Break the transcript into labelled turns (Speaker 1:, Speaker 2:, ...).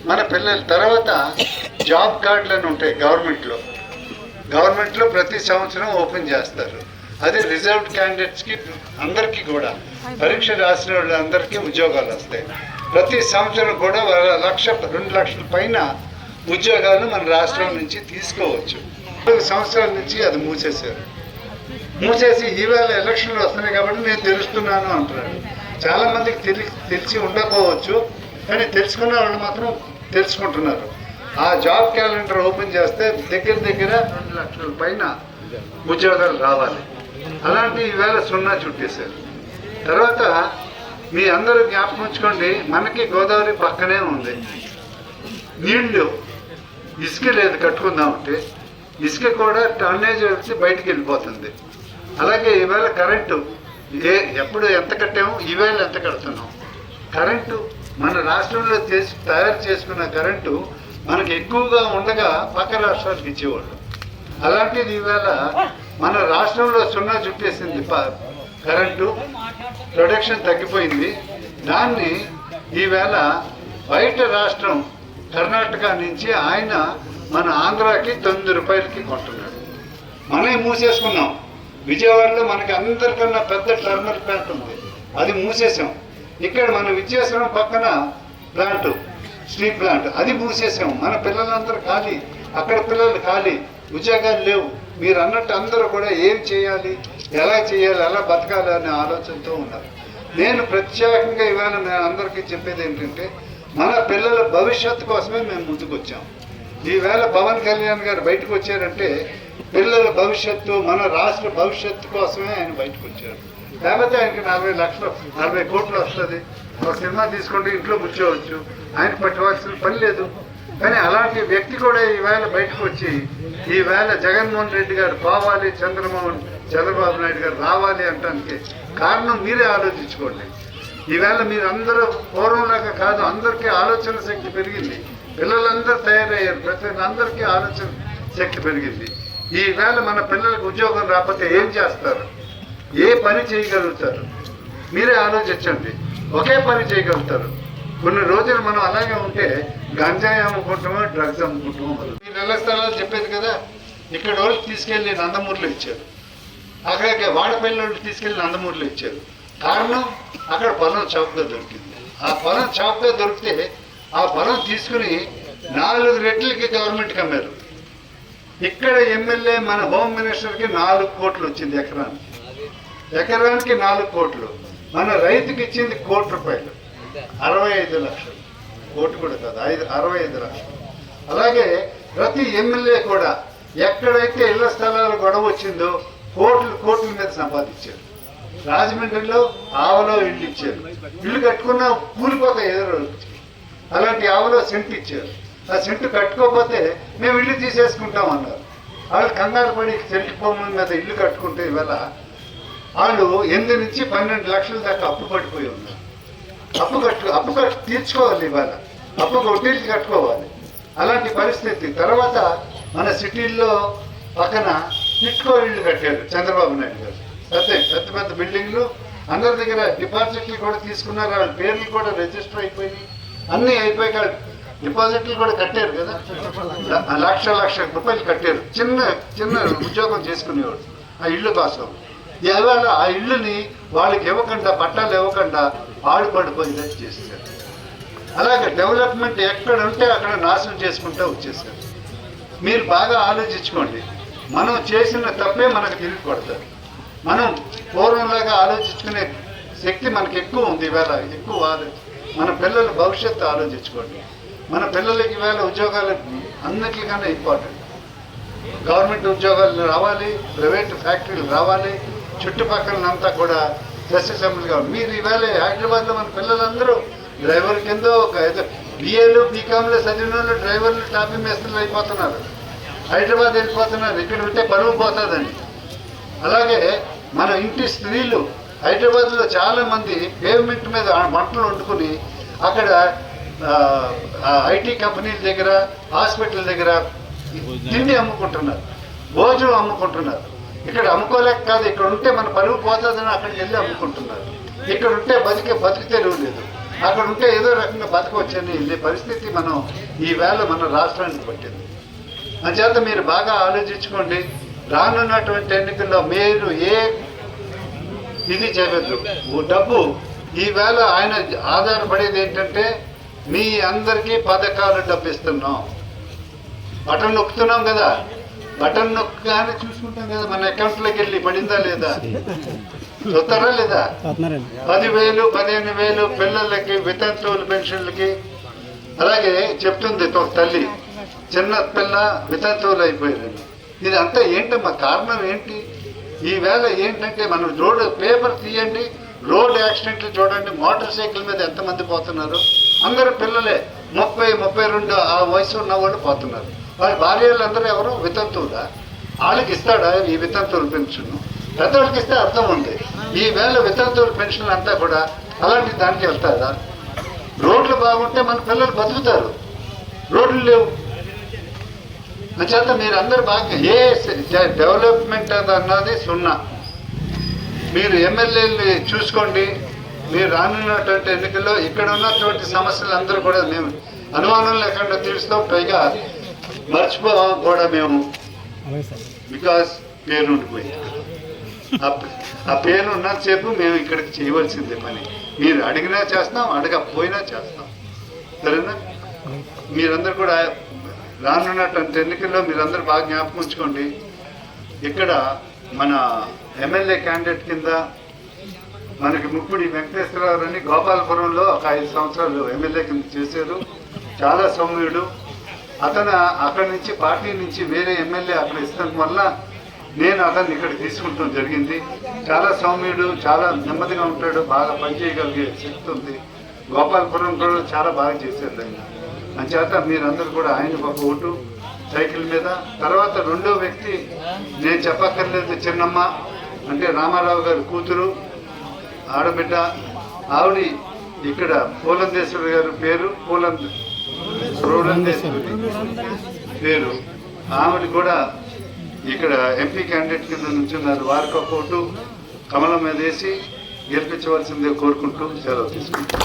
Speaker 1: మన పిల్లల తర్వాత జాబ్ కార్డులను ఉంటాయి గవర్నమెంట్లో ప్రతి సంవత్సరం ఓపెన్ చేస్తారు. అదే రిజర్వ్డ్ క్యాండిడేట్స్కి అందరికీ కూడా పరీక్ష రాసిన వాళ్ళందరికీ ఉద్యోగాలు వస్తాయి. ప్రతి సంవత్సరం కూడా 1,00,000 2,00,000 పైన ఉద్యోగాలు మన రాష్ట్రం నుంచి తీసుకోవచ్చు. 4 సంవత్సరాల నుంచి అది మూసేసి ఈవేళ ఎలక్షన్లు వస్తున్నాయి కాబట్టి నేను తెలుస్తున్నాను అంటున్నాడు. చాలామందికి తెలిసి ఉండకపోవచ్చు, కానీ తెలుసుకున్న వాళ్ళు మాత్రం తెలుసుకుంటున్నారు. ఆ జాబ్ క్యాలెండర్ ఓపెన్ చేస్తే దగ్గర 2,00,000 పైన ఉద్యోగాలు రావాలి. అలాంటి ఈవేళ 0 చుట్టేశారు. తర్వాత మీ అందరూ జ్ఞాపకం ఉంచుకోండి, మనకి గోదావరి పక్కనే ఉంది. నీళ్లు ఇసుక లేదు కట్టుకుందామంటే, ఇసుక కూడా టన్నేజ్ వచ్చి బయటికి వెళ్ళిపోతుంది. అలాగే ఈవేళ కరెంటు ఎప్పుడు ఎంత కట్టాము, ఈవేళ ఎంత కడుతున్నాం. కరెంటు మన రాష్ట్రంలో తయారు చేసుకున్న కరెంటు మనకు ఎక్కువగా ఉండగా పక్క రాష్ట్రాలకు ఇచ్చేవాళ్ళు. అలాంటిది ఈవేళ మన రాష్ట్రంలో 0 చుట్టేసింది. కరెంటు ప్రొడక్షన్ తగ్గిపోయింది. దాన్ని ఈవేళ బయట రాష్ట్రం కర్ణాటక నుంచి ఆయన మన ఆంధ్రాకి 9 రూపాయలకి కొంటున్నాడు. మనమే మూసేసుకున్నాం. విజయవాడలో మనకి అందరికన్నా పెద్ద టర్మల్ ప్లాంట్ ఉంది, అది మూసేసాం. ఇక్కడ మన విజయేశ్వరం పక్కన ప్లాంట్, స్టీల్ ప్లాంట్, అది మూసేసాం. మన పిల్లలందరూ ఖాళీ, అక్కడ పిల్లలు ఖాళీ, ఉద్యోగాలు లేవు. మీరు అన్నట్టు అందరూ కూడా ఏం చేయాలి, ఎలా బతకాలి అనే ఆలోచనతో ఉన్నారు. నేను ప్రత్యేకంగా ఇవాళ నేను అందరికీ చెప్పేది ఏంటంటే, మన పిల్లల భవిష్యత్తు కోసమే మేము ముందుకు వచ్చాం. ఈవేళ పవన్ కళ్యాణ్ గారు బయటకు వచ్చారంటే పిల్లల భవిష్యత్తు, మన రాష్ట్ర భవిష్యత్తు కోసమే ఆయన బయటకు వచ్చారు. లేకపోతే ఆయనకి 40 కోట్లు వస్తుంది. ఒక సినిమా తీసుకుంటే ఇంట్లో కూర్చోవచ్చు, ఆయన పట్టుకోవాల్సిన పని లేదు. కానీ అలాంటి వ్యక్తి కూడా ఈవేళ బయటకు వచ్చి ఈవేళ జగన్మోహన్ రెడ్డి గారు పోవాలి, చంద్రబాబు నాయుడు గారు రావాలి అంటానికి కారణం మీరే ఆలోచించుకోండి. ఈవేళ మీరు అందరూ పూర్వంలాగా కాదు, అందరికీ ఆలోచన శక్తి పెరిగింది. పిల్లలందరూ తయారయ్యారు, ప్రతి అందరికీ ఆలోచన శక్తి పెరిగింది. ఈవేళ మన పిల్లలకు ఉద్యోగం రాకపోతే ఏం చేస్తారు, ఏ పని చేయగలుగుతారు మీరే ఆలోచించండి. ఒకే పని చేయగలుగుతారు. కొన్ని రోజులు మనం అలాగే ఉంటే గంజాయి అమ్ముకుంటామో, డ్రగ్స్ అమ్ముకుంటామో. మీరు ఇళ్ల స్థలాలు చెప్పేది కదా, ఇక్కడ వాళ్ళు తీసుకెళ్ళి నందమూరులో ఇచ్చారు, అక్కడికి వాడపల్లి వాళ్ళు తీసుకెళ్ళి నందమూరులో ఇచ్చారు. కారణం అక్కడ పొలం చౌకగా దొరికింది. ఆ పొలం చౌకగా దొరికితే ఆ పొలం తీసుకుని 4 రెట్లకి గవర్నమెంట్కి అమ్మారు. ఇక్కడ ఎమ్మెల్యే మన హోమ్ మినిస్టర్కి 4 కోట్లు వచ్చింది ఎకరానికి 4 కోట్లు. మన రైతుకి ఇచ్చింది 1 కోటి రూపాయలు, 65 లక్షలు. కోటి కూడా కాదు, 65 లక్షలు. అలాగే ప్రతి ఎమ్మెల్యే కూడా ఎక్కడైతే ఇళ్ల స్థలాలు గొడవ వచ్చిందో కోట్ల మీద సంపాదించారు. రాజమండ్రిలో ఆవలో ఇల్లు ఇచ్చారు, ఇల్లు కట్టుకున్నా కూలిపోతాయి ఏదో రోజు. అలాంటి ఆవలో సెంటు ఇచ్చారు. ఆ సెంటు కట్టుకోకపోతే మేము ఇల్లు తీసేసుకుంటాం అన్నారు. వాళ్ళు కంగారు పడి సెంటు భూముల మీద ఇల్లు కట్టుకుంటే ఇవాళ వాళ్ళు 8 నుంచి 12 లక్షల దాకా అప్పు పడిపోయి ఉన్నారు. అప్పు తీర్చుకోవాలి. ఇవాళ అప్పు వడ్డీలు కట్టుకోవాలి. అలాంటి పరిస్థితి. తర్వాత మన సిటీల్లో పక్కన టిట్కో ఇళ్ళు కట్టారు చంద్రబాబు నాయుడు గారు. పెద్ద బిల్డింగ్లు, అందరి దగ్గర డిపాజిట్లు కూడా తీసుకున్నారు. వాళ్ళ పేర్లు కూడా రిజిస్టర్ అయిపోయినాయి, అన్నీ అయిపోయి డిపాజిట్లు కూడా కట్టారు కదా. 1,00,000 రూపాయలు కట్టారు. చిన్న ఉద్యోగం చేసుకునేవాడు ఆ ఇళ్ళు కోసం. ఇవాళ ఆ ఇళ్ళని వాళ్ళకి ఇవ్వకుండా, పట్టాలు ఇవ్వకుండా పడిపోయేటట్టు చేశారు. అలాగే డెవలప్మెంట్ ఎక్కడ ఉంటే అక్కడ నాశనం చేసుకుంటూ వచ్చేసారు. మీరు బాగా ఆలోచించుకోండి. మనం చేసిన తప్పే మనకు తిరిగి కొడతారు. మనం పూర్వంలాగా ఆలోచించుకునే శక్తి మనకు ఎక్కువ ఉంది. ఇవాళ ఎక్కువ మన పిల్లల భవిష్యత్తు ఆలోచించుకోండి. మన పిల్లలకి ఇవాళ ఉద్యోగాలు అన్నిటికన్నా ఇంపార్టెంట్. గవర్నమెంట్ ఉద్యోగాలు రావాలి, ప్రైవేట్ ఫ్యాక్టరీలు రావాలి, చుట్టుపక్కలంతా కూడా సస్యశ్యామలు కావాలి. మీరు ఇవాళ హైదరాబాద్లో మన పిల్లలందరూ డ్రైవర్ కింద ఒక బిఏలు బీకామ్లో చదివిన వాళ్ళు డ్రైవర్లు, టాపింగ్ మేస్త్రులు అయిపోతున్నారు. హైదరాబాద్ వెళ్ళిపోతున్నారు, ఇక్కడ ఉంటే పరువు పోతుందని. అలాగే మన ఇంటి స్త్రీలు హైదరాబాద్లో చాలామంది పేమెంట్ మీద వంటలు వండుకుని అక్కడ ఐటీ కంపెనీల దగ్గర, హాస్పిటల్ దగ్గర తిండి అమ్ముకుంటున్నారు, భోజనం అమ్ముకుంటున్నారు. ఇక్కడ అమ్ముకోలేక కాదు, ఇక్కడ ఉంటే మన పరువు పోతుందని అక్కడికి వెళ్ళి అమ్ముకుంటున్నారు. ఇక్కడ ఉంటే బతికే తెరువు లేదు. అక్కడ ఉంటే ఏదో రకంగా బతకవచ్చని వెళ్ళే పరిస్థితి మనం ఈవేళ మన రాష్ట్రానికి పట్టింది. అంచేత మీరు బాగా ఆలోచించుకోండి. రానున్నటువంటి ఎన్నికల్లో మీరు ఏ ఇది చేయవద్దు. డబ్బు ఈవేళ ఆయన ఆధారపడేది ఏంటంటే మీ అందరికీ పథకాలు డబ్బు ఇస్తున్నాం. బటన్ నొక్కుతున్నాం కదా, బటన్ నొక్కగానే చూసుకుంటాం కదా మన అకౌంట్లోకి వెళ్ళి పడిందా లేదా, చూస్తారా లేదా? 10,000 15,000 పిల్లలకి వితంతువుల పెన్షన్లకి. అలాగే చెప్తుంది ఒక తల్లి, చిన్న పిల్ల వితంతువులు అయిపోయారు. ఇది అంతా ఏంటమ్మా, కారణం ఏంటి? ఈవేళ ఏంటంటే మనం రోడ్డు పేపర్ తీయండి, రోడ్ యాక్సిడెంట్లు చూడండి, మోటార్ సైకిల్ మీద ఎంతమంది పోతున్నారు. అందరూ పిల్లలే, 30, 32 ఆ వయసు ఉన్న వాళ్ళు పోతున్నారు. వాళ్ళ భార్యలు అందరూ ఎవరు వితంతువులా? వాళ్ళకి ఇస్తాడా ఈ వితంతువుల పెన్షన్? పెద్దవాళ్ళకి ఇస్తే అర్థం ఉంది. ఈవేళ వితంతువుల పెన్షన్ అంతా కూడా అలాంటి దానికి వెళ్తారా? రోడ్లు బాగుంటే మన పిల్లలు బతుకుతారు, రోడ్లు లేవు. అంచేత మీరు అందరు బాగా ఏ డెవలప్మెంట్ అన్నది సున్నా. మీరు ఎమ్మెల్యేలు చూసుకోండి. మీరు రానున్నటువంటి ఎన్నికల్లో ఇక్కడ ఉన్నటువంటి సమస్యలు అందరూ కూడా మేము అనుమానం లేకుండా తీరుస్తాం. పైగా మర్చిపోవాం కూడా మేము, బికాస్ పేరు ఉండిపోయింది. ఆ పేరు ఉన్నంతసేపు మేము ఇక్కడికి చేయవలసిందే పని. మీరు అడిగినా చేస్తాం, అడగకపోయినా చేస్తాం. సరేనా? మీరందరూ కూడా రానున్నటువంటి ఎన్నికల్లో మీరందరూ బాగా జ్ఞాపకం ఉంచుకోండి. ఇక్కడ మన ఎమ్మెల్యే క్యాండిడేట్ కింద మనకి ముక్కుడి వెంకటేశ్వరరావు అని గోపాలపురంలో ఒక 5 సంవత్సరాలు ఎమ్మెల్యే కింద చేశారు. చాలా సౌమ్యుడు అతను. అక్కడి నుంచి పార్టీ నుంచి వేరే ఎమ్మెల్యే అక్కడ ఇస్తాం వల్ల నేను అతన్ని ఇక్కడ తీసుకుంటాం జరిగింది. చాలా సౌమ్యుడు, చాలా నెమ్మదిగా ఉంటాడు, బాగా పనిచేయగలిగే శక్తి ఉంది. గోపాలపురం కూడా చాలా బాగా చేశారు ఆయన. అంచేత మీరందరూ కూడా ఆయనకు ఒక ఓటు సైకిల్ మీద. తర్వాత రెండో వ్యక్తి నేను చెప్పక్కర్లేదు, చిన్నమ్మ అంటే రామారావు గారి కూతురు, ఆడబిడ్డ. ఆవిడ ఇక్కడ పూలందేశ్వరి గారి పేరు పూలందేశ్వరి పేరు. ఆవిడ కూడా ఇక్కడ ఎంపీ క్యాండిడేట్ కింద నుంచున్నారు. వారికి ఒక ఓటు కమలం మీద వేసి గెలిపించవలసిందే కోరుకుంటూ సెలవు తీసుకుంటాం.